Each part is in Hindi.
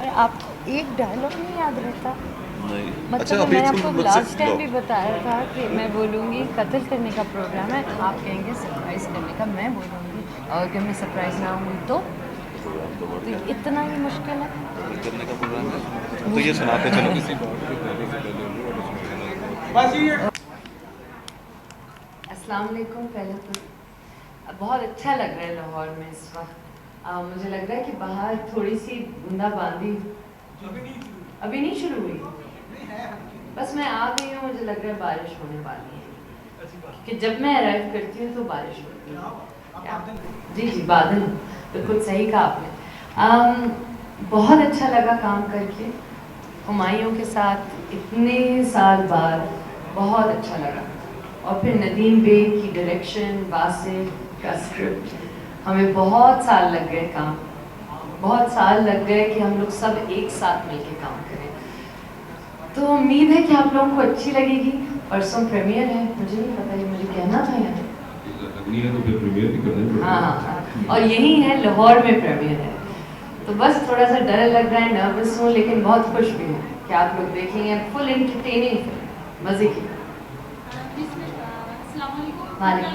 और आपको एक डायलॉग नहीं याद रहता? नहीं। मतलब अच्छा, अभी मैंने तुम आपको मुझसे लास्ट टाइम लो। भी बताया था कि मैं बोलूँगी कत्ल करने का प्रोग्राम है, आप कहेंगे सरप्राइज़ करने का, मैं बोलूँगी और अगर मैं सरप्राइज़ ना हुई प्रोग्राम तो बढ़ तो गया। इतना ही मुश्किल है। कत्ल करने का प्रोग्राम है तो ये सुनाते चलो किसी को। अस्सलाम वालेकुम। पहले तो बहुत अच्छा लग रहा है लाहौर में इस वक्त। मुझे लग रहा है कि बाहर थोड़ी सी बूंदाबांदी अभी नहीं शुरू हुई। बस मैं आ गई हूँ, मुझे लग रहा है बारिश होने वाली है कि जब मैं अराइव करती हूँ तो बारिश होती है। जी जी, बादल, बिल्कुल सही कहा आपने। बहुत अच्छा लगा काम करके हुमायूं के साथ इतने साल बाद, बहुत अच्छा लगा। और फिर नदीम बेग की डायरेक्शन, वासिफ का स्क्रिप्ट, हमें बहुत साल लग गए काम, बहुत साल लग गए कि हम लोग सब एक साथ मिलके काम करें। तो उम्मीद है कि आप लोगों को अच्छी लगेगी। परसों प्रीमियर है, मुझे नहीं पता ये मुझे कहना था यार। लगनी है तो फिर प्रीमियर भी करना ही हाँ पड़ेगा। हाँ, और यही है, लाहौर में प्रीमियर है। तो बस थोड़ा सा डर लग रहा है, नर्वस हूँ, लेकिन बहुत खुश भी हूँ कि आप लोग देखेंगे। फुल एंटरटेनिंग फिल्म, मज़े की। वालेकुम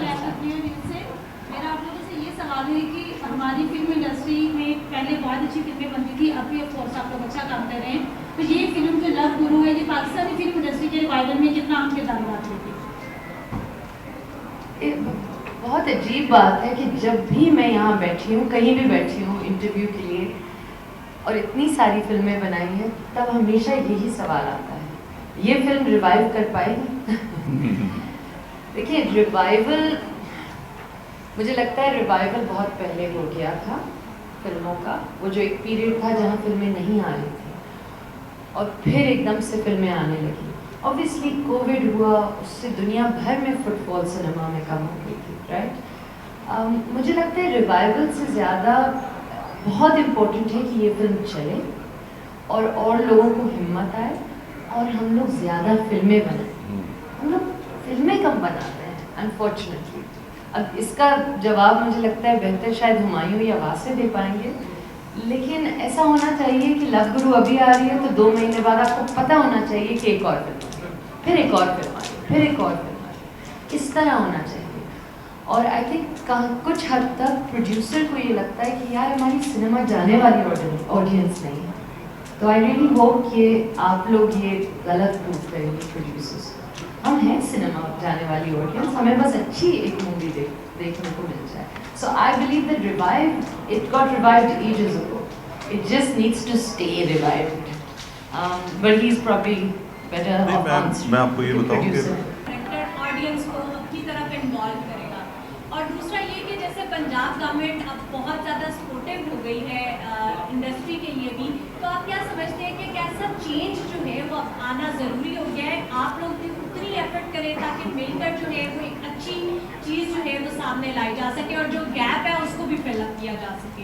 से मेरा आप लोगों से ये सवाल है कि हमारी फिल्म इंडस्ट्री में पहले बहुत अच्छी फिल्में बनती थी, अभी ऑफ कोर्स आप लोग अच्छा काम कर रहे हैं। तो ये फिल्म जो लव गुरु है, ये पाकिस्तानी फिल्म इंडस्ट्री के रिवाइवल में कितना अहम किरदार अदा करती है? बहुत अजीब बात है कि जब भी मैं यहाँ बैठी हूँ, कहीं भी बैठी हूँ इंटरव्यू के लिए, और इतनी सारी फिल्में बनाई हैं, तब हमेशा यही सवाल आता है, ये फिल्म रिवाइव कर पाएगी? देखिए, रिवाइवल, मुझे लगता है रिवाइवल बहुत पहले हो गया था फिल्मों का। वो जो एक पीरियड था जहाँ फिल्में नहीं आ रही थी और फिर एकदम से फिल्में आने लगी। ऑब्वियसली कोविड हुआ, उससे दुनिया भर में फुटफॉल सिनेमा में कम हो गई थी, राइट? मुझे लगता है रिवाइवल से ज़्यादा बहुत इम्पोर्टेंट है कि ये फिल्म चले और लोगों को हिम्मत आए और हम लोग ज़्यादा फिल्में बनाएं। हम लोग फिल्में कम बनाते हैं अनफॉर्चुनेटली। अब इसका जवाब मुझे लगता है बेहतर शायद हुमायूं या वासे दे पाएंगे, लेकिन ऐसा होना चाहिए कि लव गुरु अभी आ रही है तो 2 महीने बाद आपको पता होना चाहिए कि एक और फिल्म, फिर एक और फिल्म आई, फिर एक और फिल्म आई, इस तरह होना चाहिए। और आई थिंक कुछ हद तक प्रोड्यूसर को ये लगता है कि यार हमारी सिनेमा जाने वाली ऑडियंस नहीं है। तो आई रियली होप कि आप लोग ये गलत प्रूव करेंगे प्रोड्यूसर्स। हम हैं सिनेमा जाने वाली ऑडियंस, हमें बस अच्छी एक मूवी देखने को मिल जाए। So I believe that it got revived ages ago. It just needs to stay revived. But he's probably better नहीं, off on मैं आपको ये बताऊं कि कनेक्टेड ऑडियंस को अपनी तरफ इन्वॉल्व करेगा। और दूसरा ये कि जैसे पंजाब गवर्नमेंट अब बहुत ज़्यादा सपोर्टिव हो गई है इंडस्ट्री के लिए भी, तो आप क्या समझते हैं कि कैसा चेंज जो है वो अब आना ज़रूरी हो गया है? आप लोग भी उतनी एफर्ट करें ताकि मिलकर जो है वो एक अच्छी चीज़ जो है वो सामने लाई जा सके और जो गैप है उसको भी फिल अप किया जा सके।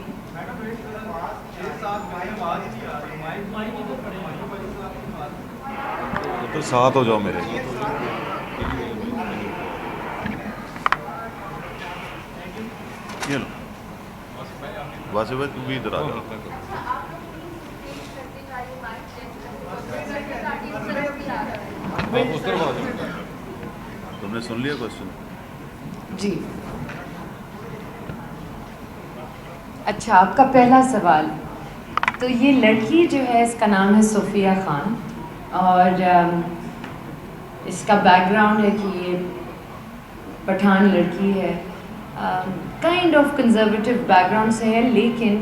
तो साथ हो जाओ मेरे। ये लो वासे भाई, तुम भी इधर आ जाओ। तुमने सुन लिया क्वेश्चन? जी। अच्छा, आपका पहला सवाल, तो ये लड़की जो है इसका नाम है सोफिया खान और इसका बैकग्राउंड है कि ये पठान लड़की है, काइंड ऑफ कंजर्वेटिव बैकग्राउंड से है, लेकिन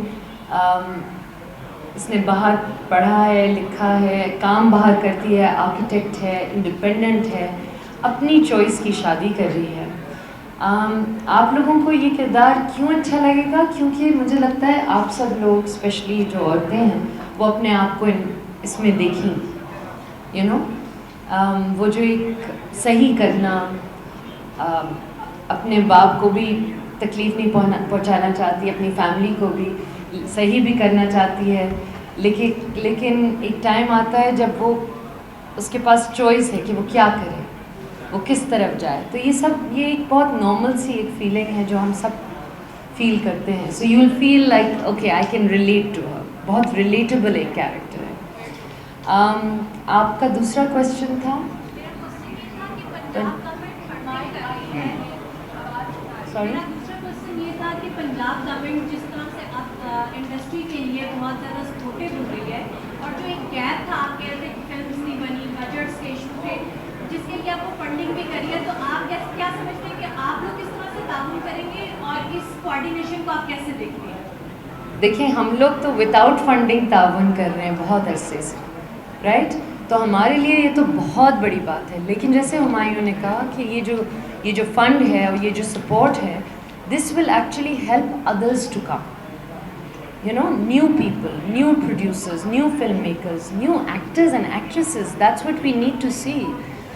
इसने बाहर पढ़ा है, लिखा है, काम बाहर करती है, आर्किटेक्ट है, इंडिपेंडेंट है, अपनी चॉइस की शादी कर रही है। आप लोगों को ये किरदार क्यों अच्छा लगेगा? क्योंकि मुझे लगता है आप सब लोग, स्पेशली जो औरतें हैं, वो अपने आप को इसमें देखेंगी। वो जो एक सही करना, अपने बाप को भी तकलीफ़ नहीं पहुंचाना चाहती, अपनी फैमिली को भी सही भी करना चाहती है, लेकिन एक टाइम आता है जब वो उसके पास चॉइस है कि वो क्या करे, वो किस तरफ जाए। तो ये एक बहुत नॉर्मल सी एक फीलिंग है जो हम सब फील करते हैं। So you will feel like okay, I can relate to her. बहुत रिलेटेबल एक कैरेक्टर है। आपका दूसरा क्वेश्चन था? सॉरी, मेरा दूसरा क्वेश्चन ये था कि पंजाब गवर्नमेंट जिस तरह से अब इंडस्ट्री के लिए बहुत ज़्यादा सपोर्टिव हो रही है, और जो एक गैप था, आप कह रहे थे कि फिल्म नहीं बनी, बजट्स के इशू थे, जिसके लिए आपको फंडिंग भी करी है, तो आप क्या समझते हैं कि आप लोग किस तरह से ताउन करेंगे और इस कोऑर्डिनेशन को आप कैसे देखते हैं? देखिए, हम लोग तो विदाउट फंडिंग ताउन कर रहे हैं बहुत अरसे से, राइट? तो हमारे लिए ये तो बहुत बड़ी बात है। लेकिन जैसे हुमायूं ने कहा कि ये जो फंड है और ये जो सपोर्ट है, this will actually help others to come, you know, new people, new producers, new filmmakers, new actors and actresses. That's what we need to see.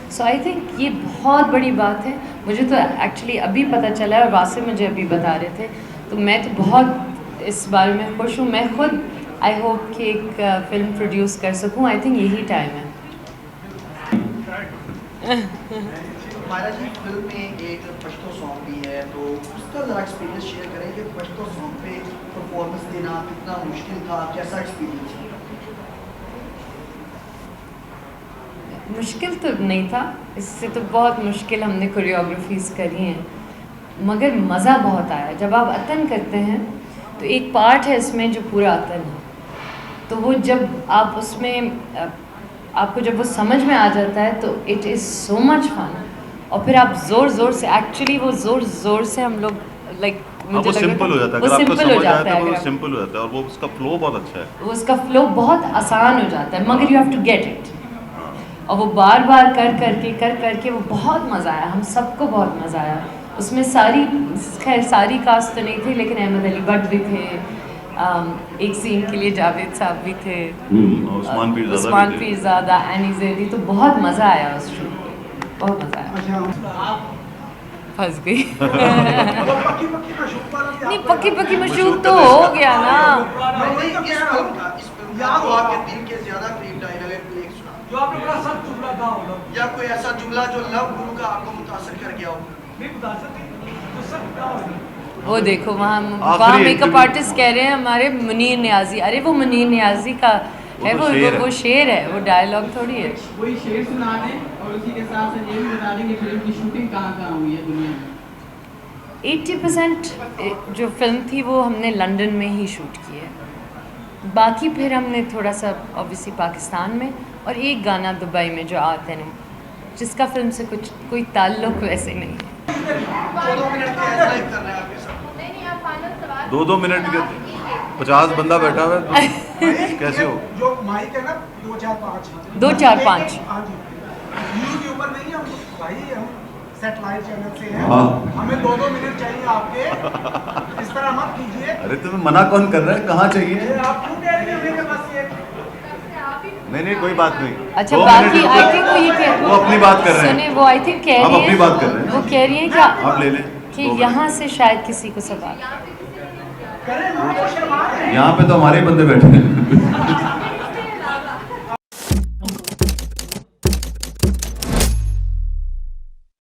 So I think ये बहुत बड़ी बात है। मुझे तो एक्चुअली अभी पता चला है और वासिम मुझे अभी बता रहे थे, तो मैं तो बहुत इस बारे में खुश हूँ। मैं खुद आई होप कि एक फिल्म प्रोड्यूस कर सकूँ। आई थिंक यही टाइम है। हमारा जी फिल्म में एक पश्तो सॉन्ग भी है, तो उसका ज़रा एक्सपीरियंस शेयर करें कि पश्तो सॉन्ग पे परफॉर्मेंस देना कितना मुश्किल था, कैसा एक्सपीरियंस है? मुश्किल तो नहीं था, इससे तो बहुत मुश्किल हमने कोरियोग्राफीज करी हैं, मगर मज़ा बहुत आया। जब आप अतन करते हैं तो एक पार्ट है इसमें जो पूरा अतन है, तो वो जब आप उसमें आपको जब वो समझ में आ जाता है तो it is so much fun. और फिर आप ज़ोर ज़ोर से, एक्चुअली वो ज़ोर ज़ोर से हम लोग लाइक वो सिंपल हो जाता है, अगर आपको समझ आया तो वो सिंपल हो जाता है, और वो उसका फ्लो बहुत अच्छा है। वो उसका फ्लो बहुत आसान हो जाता है, मगर you have to get it. और वो बार बार कर करके वो बहुत मज़ा आया, हम सबको बहुत मज़ा आया उसमें। सारी कास्ट तो नहीं थी, लेकिन अहमद अली भट्ट भी थे, एक सीन के लिए जावेद साहब भी थे, उस्मान पीरज़ादा, एनी ज़ैदी। तो बहुत मज़ा आया उस शूट पे, बहुत मज़ा आया। फंस गई। नहीं, पक्की मशहूर तो हो गया ना। जो आपने बड़ा सख्त जुमला कहा होगा, या कोई ऐसा जुमला जो लव गुरु का आपको मुतासर कर गया हो? नहीं मुतासर नहीं, तो सख्त कहा होगा। वो देखो वहाँ मेकअप आर्टिस्ट कह रहे हैं हमारे मुनीर नियाजी। अरे वो मुनीर नियाजी का है, वो शेर है, वो डायलॉग थोड़ी है। वही शेर सुना दें और उसी के साथ ये भी बता दें कि फिल्म की शूटिंग कहाँ हुई है दुनिया में। 80% जो फिल्म थी वो हमने लंदन में ही शूट की है, बाकी फिर हमने थोड़ा सा ऑब्वियसली पाकिस्तान में, और एक गाना दुबई में जो आते हैं, जिसका फिल्म से कोई ताल्लुक वैसे नहीं है। 2 मिनट के 50 बंदा बैठा हुआ है, तो कैसे हो? जो माइक है ना 2-4-5 हाँ जी, यूट्यूबर नहीं है हम भाई, हम सैटेलाइट चैनल से हैं। हाँ। हमें 2 मिनट चाहिए आपके, इस तरह मत कीजिए। अरे तुम्हें मना कौन कर रहा है, कहाँ चाहिए? आप क्यों कह रहे हैं मेरे पास ये? नहीं कोई बात नहीं। अच्छा, बाकी आई थिंक वो अपनी बात कर रहे हैं। सुने, वो आई थिंक कह आप रही अपनी बात कर रहे हैं। वो कह रही हैं कि आप ले लें कि यहाँ से शायद किसी को सवाल। करें ना, वो शर्मा रहे हैं। यहाँ पे तो हमारे ही बंदे बैठे हैं।